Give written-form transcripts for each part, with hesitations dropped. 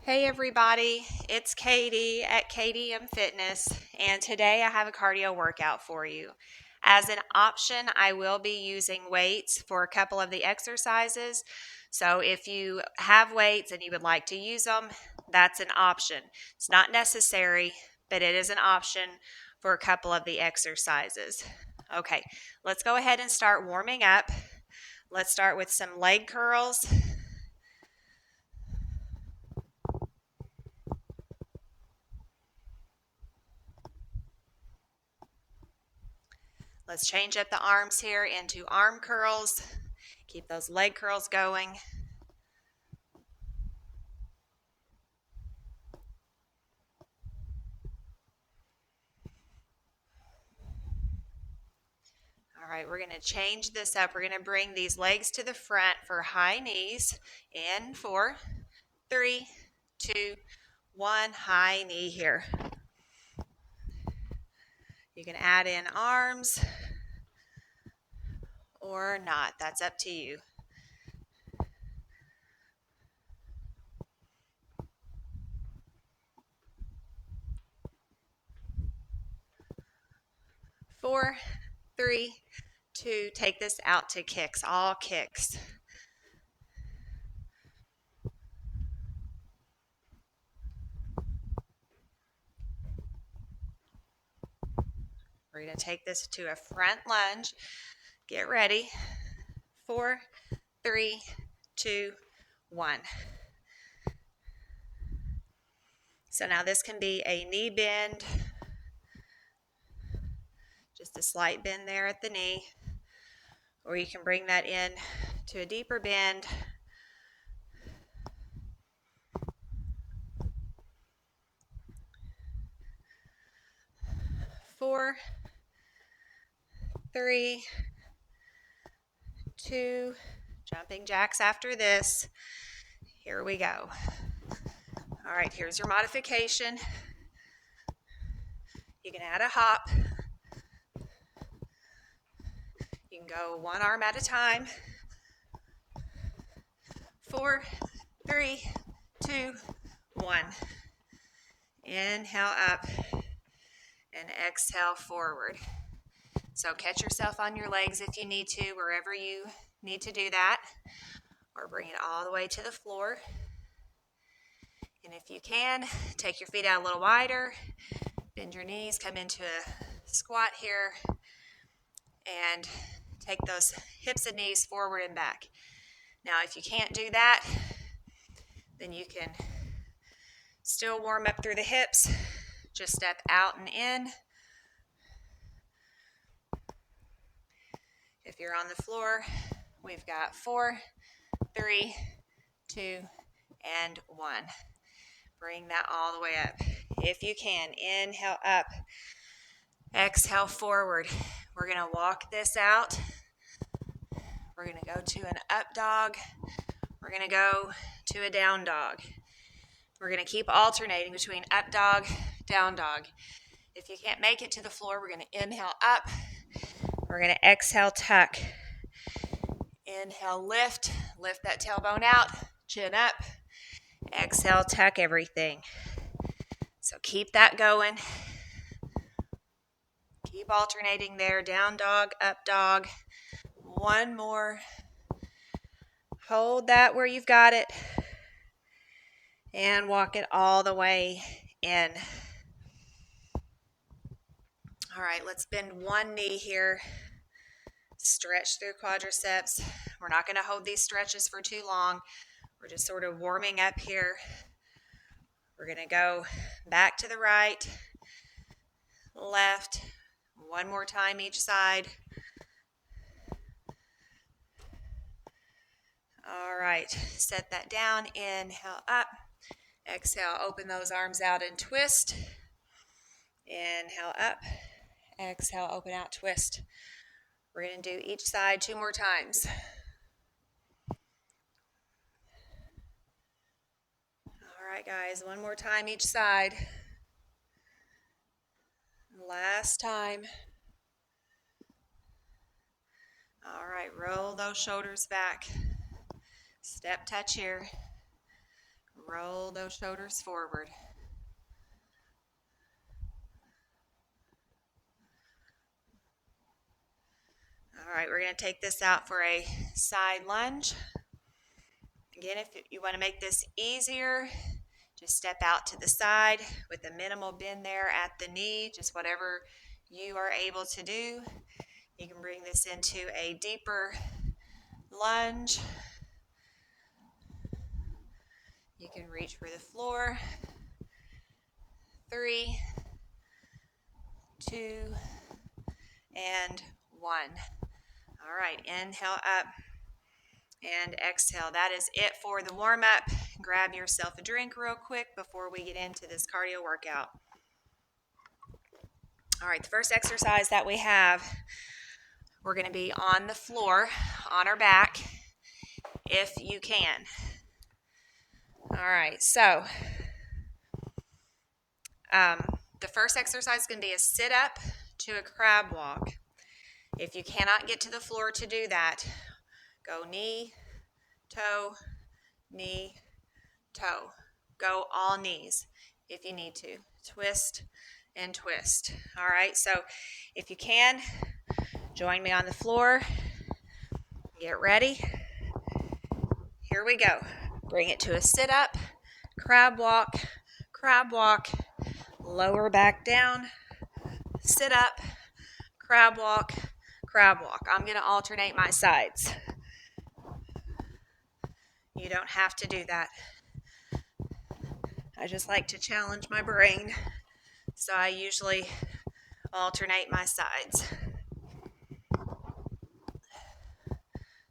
Hey everybody, it's Katie at KatieMFitness, and today I have a cardio workout for you. As an option, I will be using weights for a couple of the exercises. So if you have weights and you would like to use them, that's an option. It's not necessary, but it is an option for a couple of the exercises. Okay, let's go ahead and start warming up. Let's start with some leg curls. Let's change up the arms here into arm curls. Keep those leg curls going. All right, we're going to change this up. We're going to bring these legs to the front for high knees. In 4, 3, 2, 1, high knee here. You can add in arms or not. That's up to you. Four, 3, 2, take this out to kicks, all kicks. We're going to take this to a front lunge. Get ready. 4, 3, 2, 1. So now this can be a knee bend, just a slight bend there at the knee, or you can bring that in to a deeper bend. Four, 3, 2, jumping jacks after this. Here we go. All right, here's your modification. You can add a hop. You can go one arm at a time. 4, 3, 2, 1. Inhale up and exhale forward. So catch yourself on your legs if you need to, wherever you need to do that, or bring it all the way to the floor. And if you can, take your feet out a little wider, bend your knees, come into a squat here, and take those hips and knees forward and back. Now, if you can't do that, then you can still warm up through the hips. Just step out and in. If you're on the floor, we've got 4, 3, 2, and 1. Bring that all the way up. If you can, inhale up, exhale forward. We're going to walk this out. We're going to go to an up dog. We're going to go to a down dog. We're going to keep alternating between up dog, down dog. If you can't make it to the floor, we're going to inhale up. We're going to exhale tuck. Inhale lift. Lift that tailbone out. Chin up. Exhale tuck everything. So keep that going. Keep alternating there. Down dog, up dog. One more. Hold that where you've got it. And walk it all the way in. All right, let's bend one knee here. Stretch through quadriceps. We're not going to hold these stretches for too long. We're just sort of warming up here. We're going to go back to the right, left, one more time each side. All right, set that down, inhale up, exhale, open those arms out and twist. Inhale up, exhale, open out, twist. We're going to do each side 2 more times. All right, guys, one more time each side. Last time. All right, roll those shoulders back. Step touch here. Roll those shoulders forward. All right, we're going to take this out for a side lunge. Again, if you want to make this easier, just step out to the side with a minimal bend there at the knee, just whatever you are able to do. You can bring this into a deeper lunge. You can reach for the floor. 3, 2, and 1. All right, inhale up and exhale. That is it for the warm-up. Grab yourself a drink real quick before we get into this cardio workout. All right, the first exercise that we have, we're going to be on the floor, on our back, if you can. All right, so the first exercise is going to be a sit-up to a crab walk. If you cannot get to the floor to do that, go knee, toe, knee, toe. Go all knees if you need to. Twist and twist. All right, so if you can, join me on the floor. Get ready. Here we go. Bring it to a sit-up, crab walk, lower back down, sit up, crab walk, crab walk. I'm going to alternate my sides. You don't have to do that. I just like to challenge my brain, so I usually alternate my sides.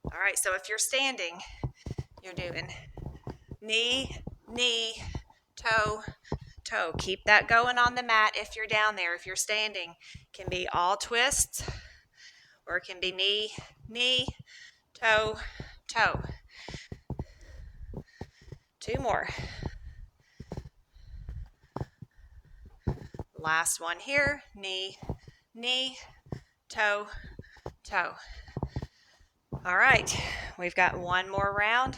All right, so if you're standing, you're doing knee, knee, toe, toe. Keep that going on the mat if you're down there. If you're standing, it can be all twists, or it can be knee, knee, toe, toe. 2 more. Last one here, knee, knee, toe, toe. All right, we've got 1 more round.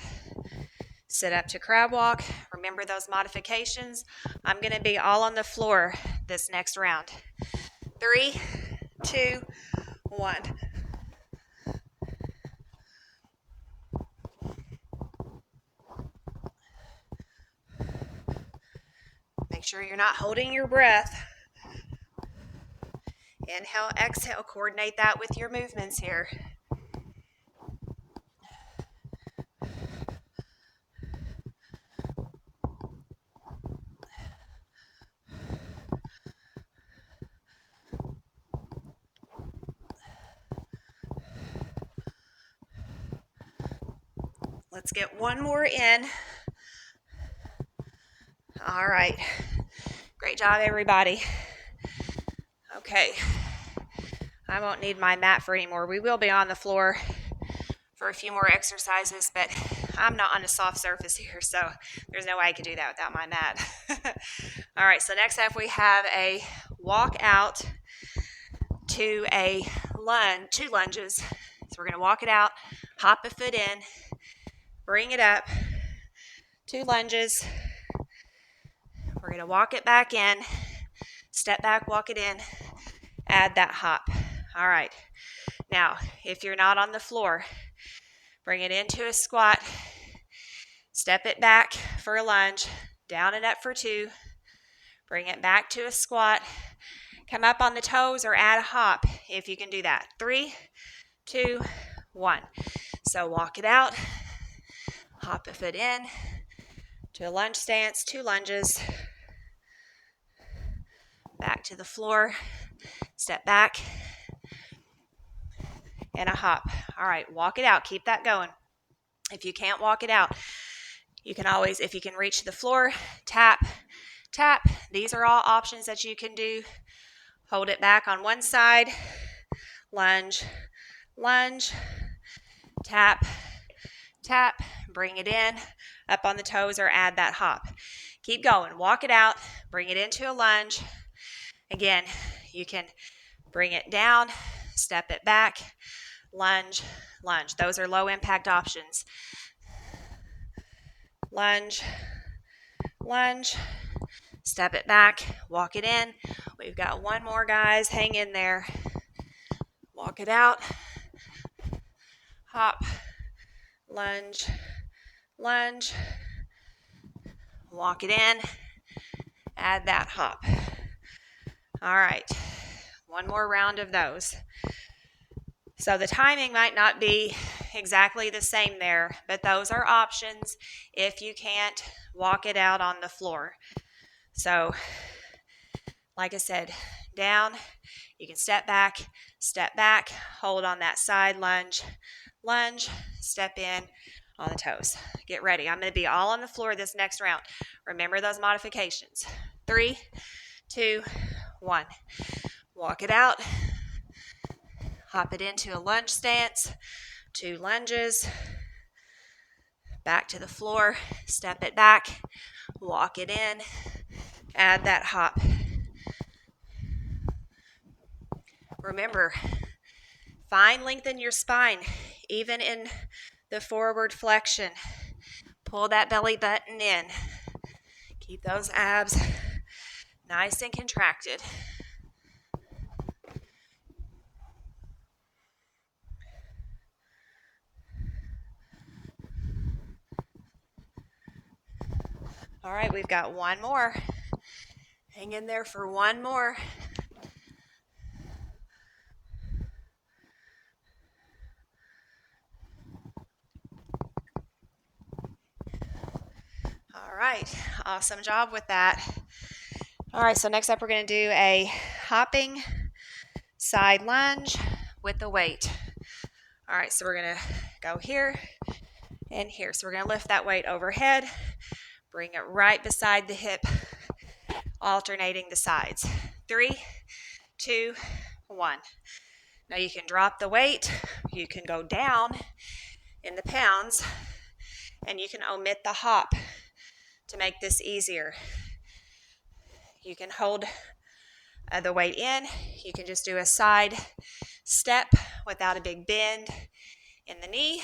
Sit up to crab walk. Remember those modifications. I'm going to be all on the floor this next round. 3, 2, 1. Make sure you're not holding your breath. Inhale, exhale. Coordinate that with your movements here. Let's get 1 more in. All right. Great job, everybody. Okay. I won't need my mat for anymore. We will be on the floor for a few more exercises, but I'm not on a soft surface here, so there's no way I could do that without my mat. All right, so next up we have a walk out to a lunge, 2 lunges. So we're going to walk it out, hop a foot in, bring it up, 2 lunges. We're going to walk it back in, step back, walk it in, add that hop. All right. Now, if you're not on the floor, bring it into a squat, step it back for a lunge, down and up for 2, bring it back to a squat, come up on the toes or add a hop if you can do that. 3, 2, 1. So walk it out, hop a foot in to a lunge stance, 2 lunges, back to the floor, step back, and a hop. All right, walk it out. Keep that going. If you can't walk it out, you can always, if you can reach the floor, tap, tap. These are all options that you can do. Hold it back on one side, lunge, lunge, tap, tap, bring it in, up on the toes or add that hop. Keep going. Walk it out, bring it into a lunge. Again, you can bring it down, step it back, lunge, lunge. Those are low impact options. Lunge, lunge, step it back, walk it in. We've got one more, guys. Hang in there. Walk it out, hop, lunge, lunge, walk it in, add that hop. All right, one more round of those. So the timing might not be exactly the same there, but those are options if you can't walk it out on the floor. So, like I said, down, you can step back, hold on that side lunge, lunge, step in on the toes. Get ready. I'm going to be all on the floor this next round. Remember those modifications. 3, 2, 1. Walk it out. Hop it into a lunge stance. 2 lunges. Back to the floor. Step it back. Walk it in. Add that hop. Remember, lengthen your spine, even in the forward flexion. Pull that belly button in. Keep those abs nice and contracted. All right, we've got one more. Hang in there for one more. All right, awesome job with that. All right, so next up we're going to do a hopping side lunge with the weight. All right, so we're going to go here and here. So we're going to lift that weight overhead, bring it right beside the hip, alternating the sides. 3, 2, 1. Now you can drop the weight, you can go down in the pounds, and you can omit the hop to make this easier. You can hold the weight in. You can just do a side step without a big bend in the knee.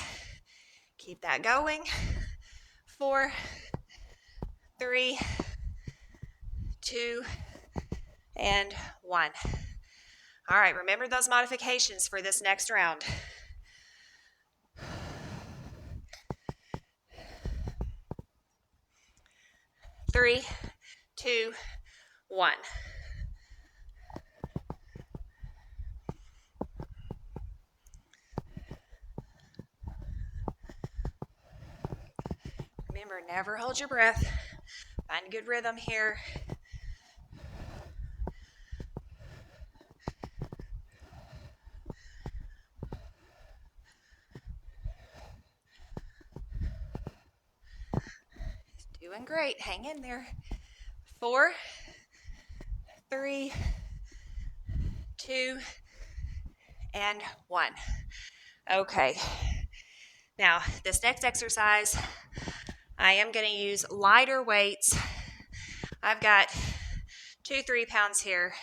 Keep that going. 4, 3, 2, and 1. All right, remember those modifications for this next round. Three, 2, 1. Remember, never hold your breath. Find a good rhythm here. Doing great. Hang in there. 4, 3, 2, and 1. Okay. Now, this next exercise, I am going to use lighter weights. I've got 2, 3 pounds here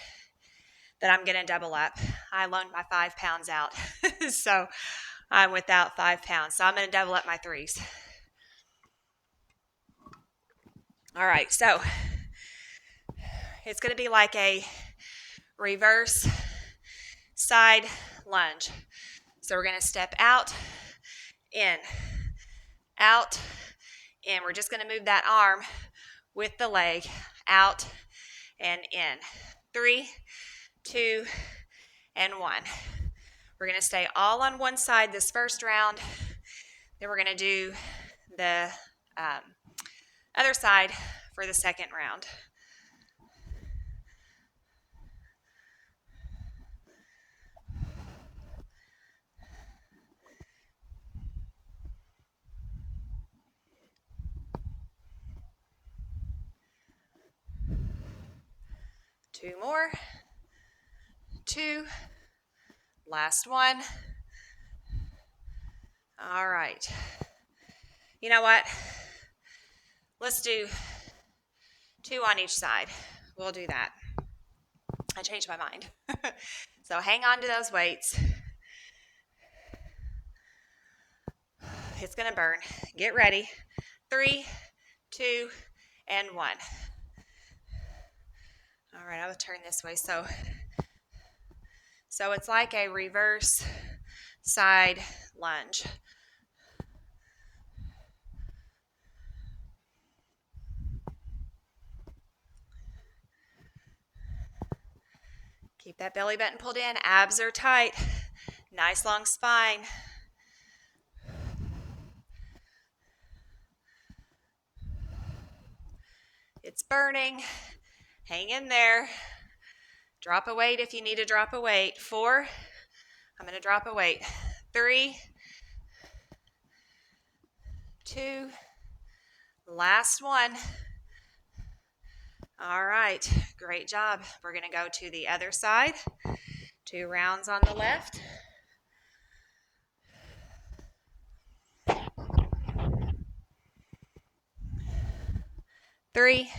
that I'm going to double up. I loaned my 5 pounds out, so I'm without 5 pounds. So I'm going to double up my 3s. All right, so it's going to be like a reverse side lunge. So we're going to step out, in, out, in. We're just going to move that arm with the leg, out and in. 3, 2, and 1. We're going to stay all on one side this first round. Then we're going to do the other side for the second round. Two more. 2. Last one. All right. You know what? Let's do 2 on each side. We'll do that. I changed my mind. So hang on to those weights. It's going to burn. Get ready. 3, 2, and 1. All right, I'll turn this way. So it's like a reverse side lunge. Keep that belly button pulled in. Abs are tight. Nice long spine. It's burning. Hang in there. Drop a weight if you need to drop a weight. 4. I'm going to drop a weight. 3, 2, last 1. All right, great job. We're going to go to the other side. 2 rounds on the left. Three,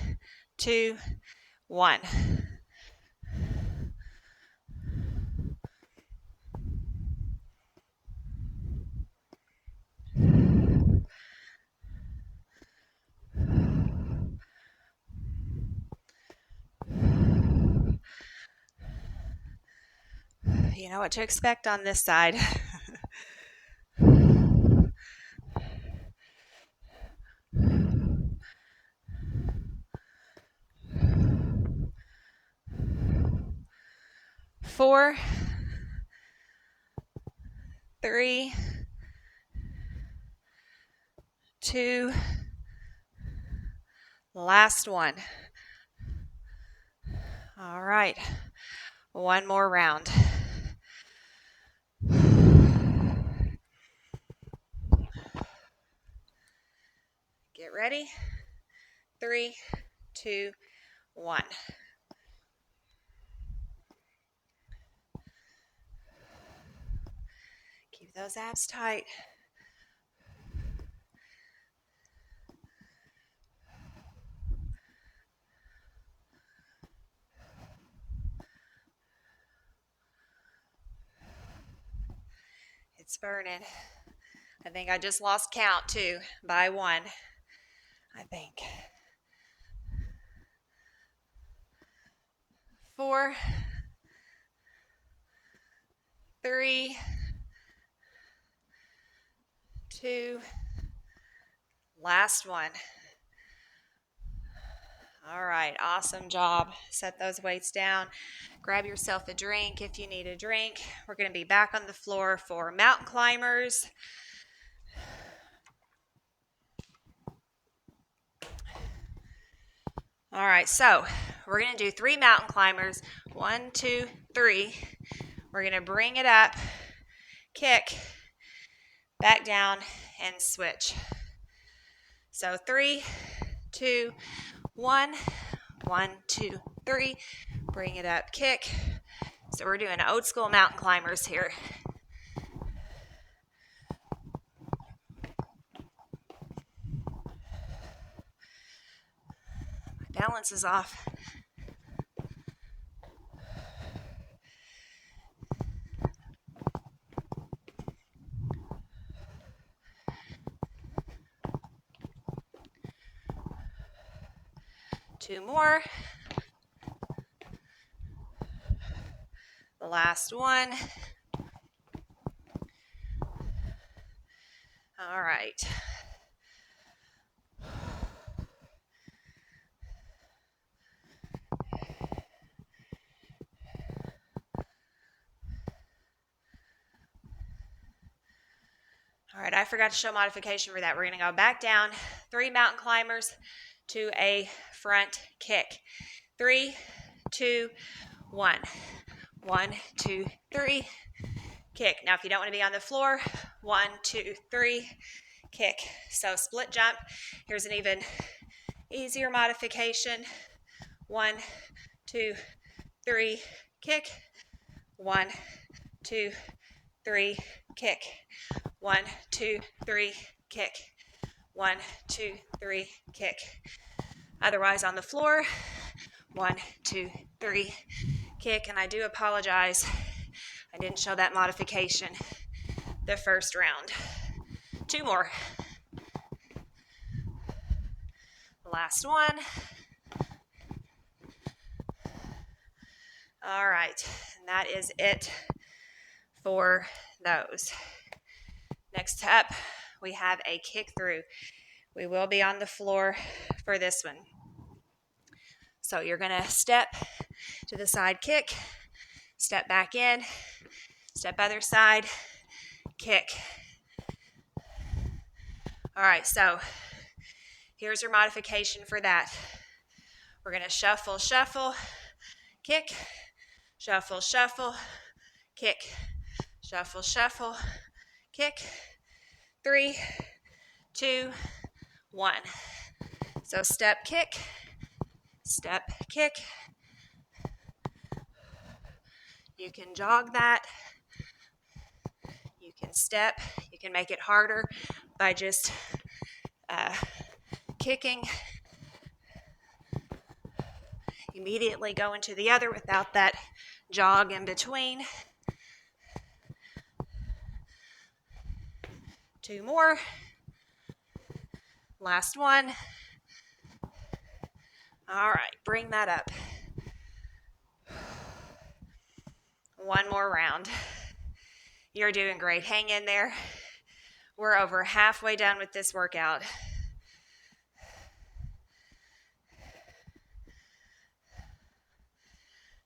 2, 1. You know what to expect on this side. 4, 3, 2, last 1. All right, 1 more round. Get ready. 3, 2, 1. Keep those abs tight. It's burning. I think I just lost count too by 1. I think. 4, 3, 2, last 1. All right, awesome job. Set those weights down. Grab yourself a drink if you need a drink. We're going to be back on the floor for mountain climbers. All right, so we're going to do 3 mountain climbers. 1, 2, 3. We're going to bring it up, kick, back down, and switch. So 3, 2, 1. 1, 2, 3. Bring it up, kick. So we're doing old school mountain climbers here. My balance is off. Two more. The last one. All right. All right, I forgot to show modification for that. We're going to go back down, 3 mountain climbers to a front kick. 3, 2, 1. 1, 2, 3, kick. Now, if you don't want to be on the floor, 1, 2, 3, kick. So split jump. Here's an even easier modification. 1, 2, 3, kick. 1, 2, 3, kick. 1, 2, 3, kick. 1, 2, 3, kick. Otherwise on the floor, 1, 2, 3, kick. And I do apologize, I didn't show that modification the first round. 2 more. Last one. All right, and that is it for those. Next up, we have a kick through. We will be on the floor for this one. So you're going to step to the side kick, step back in, step other side, kick. All right, so here's your modification for that. We're going to shuffle, shuffle, kick, shuffle, shuffle, kick, shuffle, shuffle, kick. 3, 2, 1. So step, kick, you can jog that, you can step, you can make it harder by just kicking, immediately go into the other without that jog in between. 2 more, last one. All right, bring that up. 1 more round. You're doing great. Hang in there. We're over halfway done with this workout.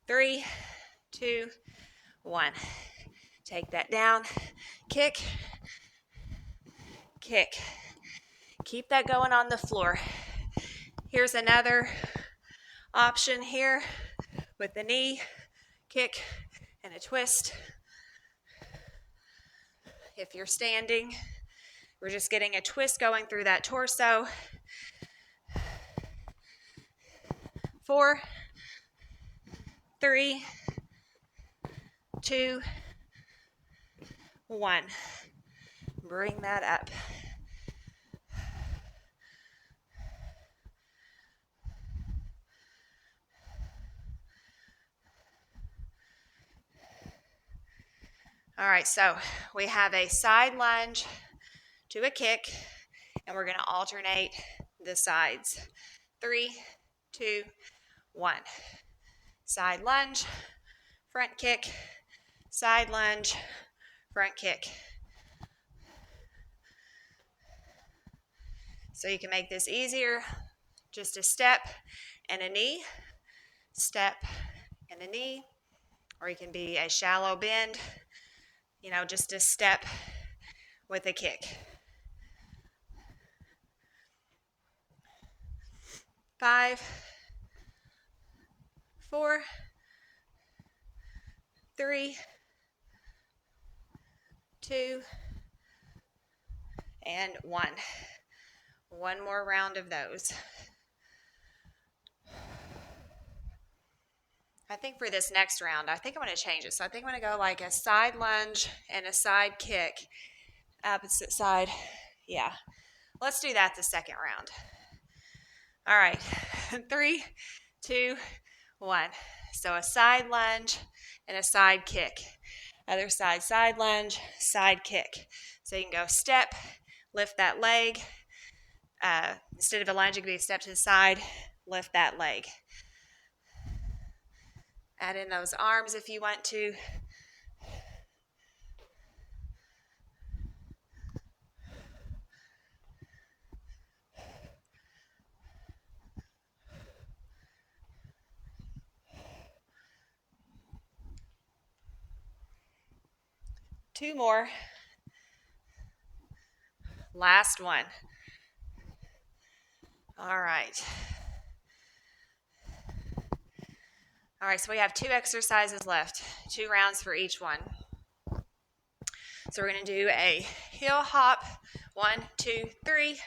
3, 2, 1. Take that down. Kick, kick. Keep that going on the floor. Here's another option here with the knee, kick, and a twist. If you're standing, we're just getting a twist going through that torso. 4, 3, 2, 1. Bring that up. All right, so we have a side lunge to a kick, and we're going to alternate the sides. 3, 2, 1. Side lunge, front kick, side lunge, front kick. So you can make this easier, just a step and a knee, step and a knee, or you can be a shallow bend, just a step with a kick. 5, 4, 3, 2, and 1. 1 more round of those. I think for this next round, I think I'm going to change it. So I think I'm going to go like a side lunge and a side kick. Opposite side. Yeah. Let's do that the second round. All right. 3, 2, 1. So a side lunge and a side kick. Other side, side lunge, side kick. So you can go step, lift that leg. Instead of a lunge, it could be a step to the side, lift that leg. Add in those arms if you want to. Two more. Last one. All right. All right, so we have 2 exercises left, 2 rounds for each one. So we're going to do a heel hop, 1, 2, 3,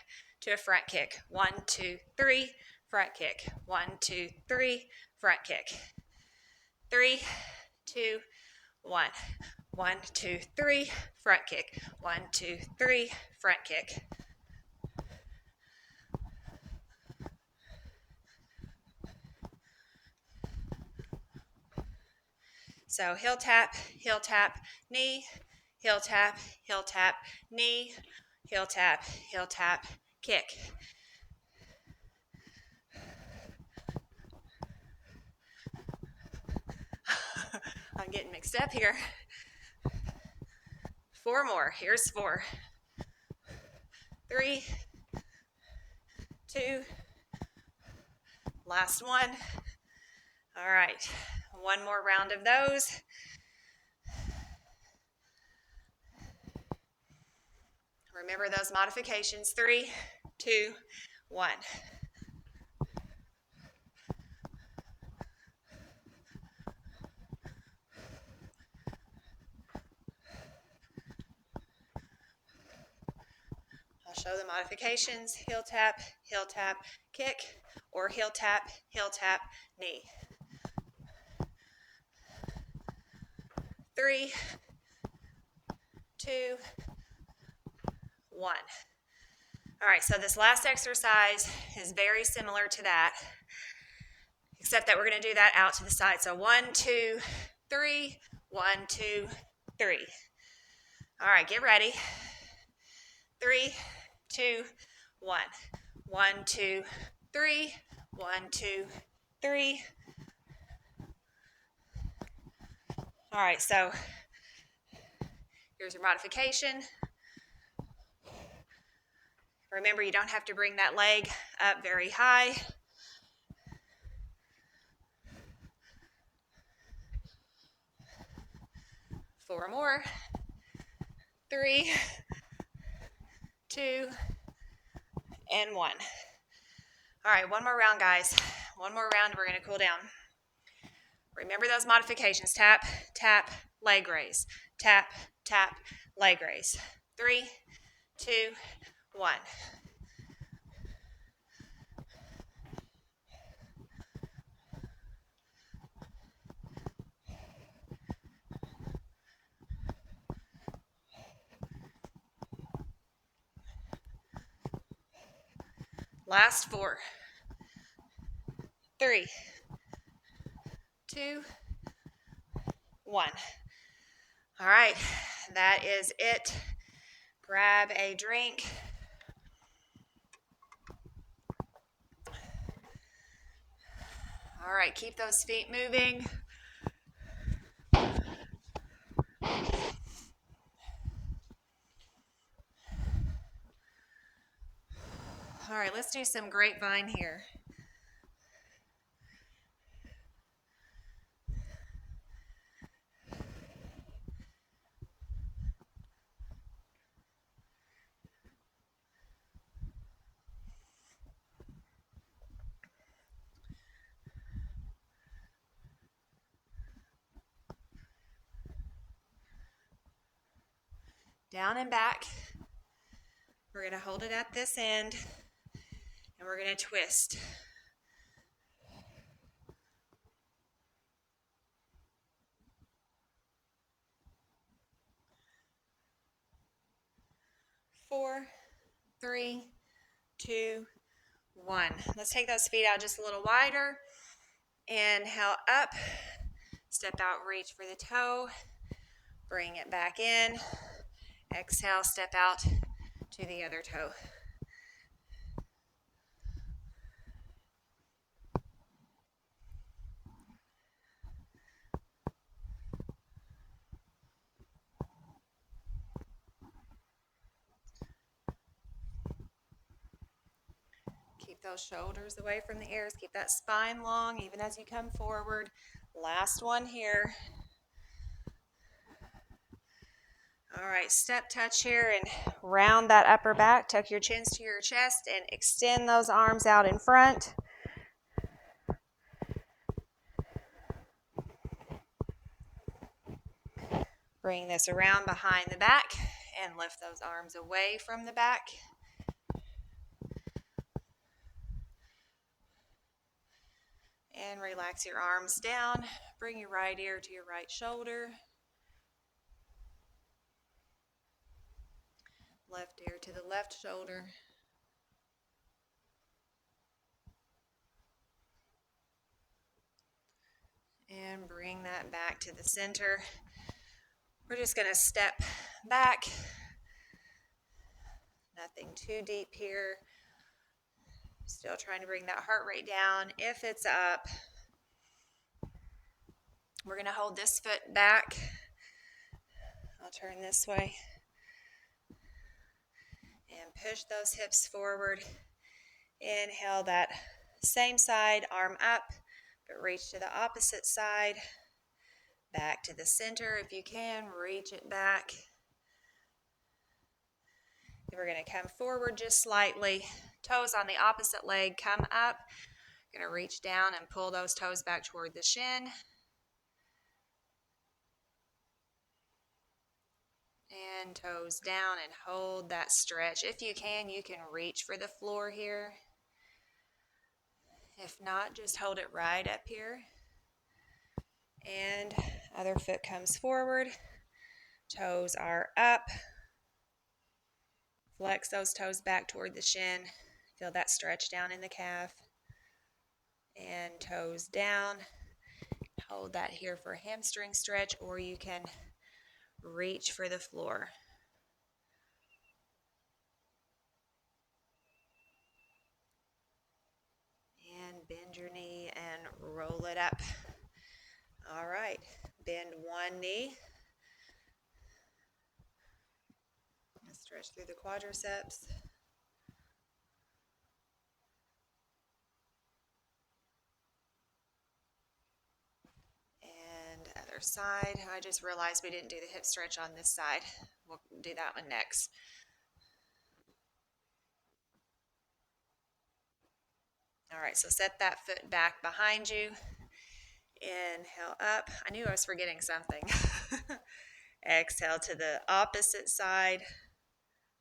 to a front kick. 1, 2, 3, front kick. 1, 2, 3, front kick. 3, 2, 1. 1, 2, 3, front kick. 1, 2, 3, front kick. So heel tap, knee, heel tap, knee, heel tap, kick. I'm getting mixed up here. 4 more. Here's 4. 3, 2, last one. All right, one more round of those. Remember those modifications. 3, 2, 1. I'll show the modifications. Heel tap, kick, or heel tap, knee. 3, 2, 1. All right, so this last exercise is very similar to that, except that we're going to do that out to the side. So 1, 2, 3, 1, 2, 3. All right, get ready. 3, 2, 1. 1, 2, 3. 1, 2, 3. All right, so here's your modification. Remember, you don't have to bring that leg up very high. Four more. 3, 2, and 1. All right, one more round, guys. One more round, we're going to cool down. Remember those modifications. Tap, tap, leg raise. Tap, tap, leg raise. 3, 2, 1. Last 4. 3, 2, 1. All right, that is it. Grab a drink. All right, keep those feet moving. All right, let's do some grapevine here. Down and back. We're going to hold it at this end, and we're going to twist. Four, 3, 2, 1. Let's take those feet out just a little wider. Inhale up. Step out, reach for the toe. Bring it back in. Exhale, step out to the other toe. Keep those shoulders away from the ears. Keep that spine long even as you come forward. Last one here. All right, step touch here and round that upper back. Tuck your chins to your chest and extend those arms out in front. Bring this around behind the back and lift those arms away from the back. And relax your arms down. Bring your right ear to your right shoulder. Left ear to the left shoulder. And bring that back to the center. We're just going to step back. Nothing too deep here. Still trying to bring that heart rate down. If it's up, We're going to hold this foot back. I'll turn this way. And push those hips forward. Inhale that same side, arm up, but reach to the opposite side. Back to the center if you can, reach it back. Then we're going to come forward just slightly. Toes on the opposite leg come up. Going to reach down and pull those toes back toward the shin. And toes down and hold that stretch. If you can reach for the floor here. If not, just hold it right up here. And other foot comes forward. Toes are up. Flex those toes back toward the shin. Feel that stretch down in the calf. And toes down. Hold that here for a hamstring stretch, or you can reach for the floor. And bend your knee and roll it up. All right, bend one knee. Stretch through the quadriceps. And other side. I just realized we didn't do the hip stretch on this side. We'll do that one next. All right, so set that foot back behind you. Inhale up. I knew I was forgetting something. Exhale to the opposite side.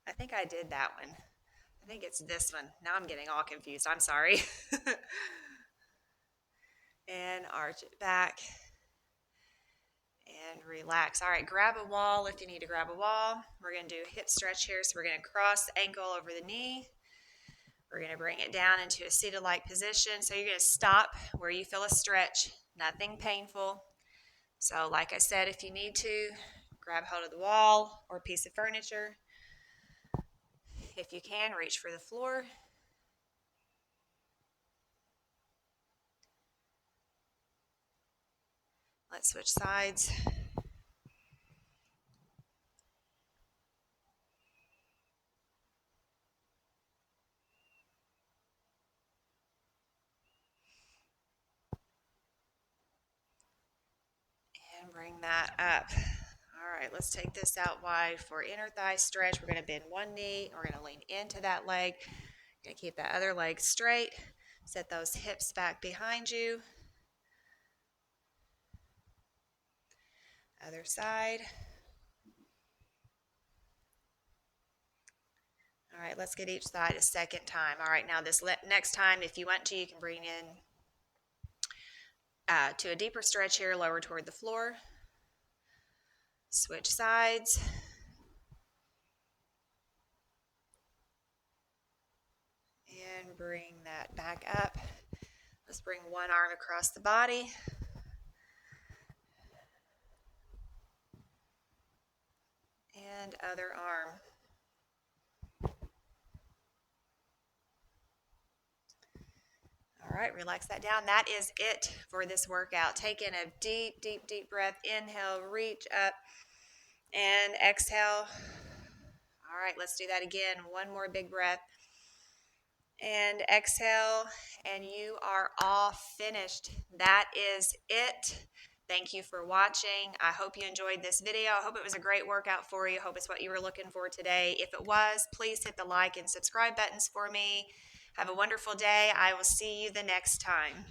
I think I did that one. I think it's this one. Now I'm getting all confused. I'm sorry. And arch it back. And relax. All right, grab a wall if you need to grab a wall. We're going to do a hip stretch here. So we're going to cross the ankle over the knee. We're going to bring it down into a seated-like position. So you're going to stop where you feel a stretch. Nothing painful. So like I said, if you need to, grab hold of the wall or a piece of furniture. If you can, reach for the floor. Let's switch sides. And bring that up. All right, let's take this out wide for inner thigh stretch. We're going to bend one knee. We're going to lean into that leg. Going to keep that other leg straight. Set those hips back behind you. Other side. All right, let's get each side a second time. All right, now this next time, if you want to, you can bring in to a deeper stretch here, lower toward the floor. Switch sides. And bring that back up. Let's bring one arm across the body. And other arm. All right, relax that down. That is it for this workout. Take in a deep, deep, deep breath. Inhale, reach up, and exhale. All right, let's do that again. One more big breath. And exhale, and you are all finished. That is it. Thank you for watching. I hope you enjoyed this video. I hope it was a great workout for you. I hope it's what you were looking for today. If it was, please hit the like and subscribe buttons for me. Have a wonderful day. I will see you the next time.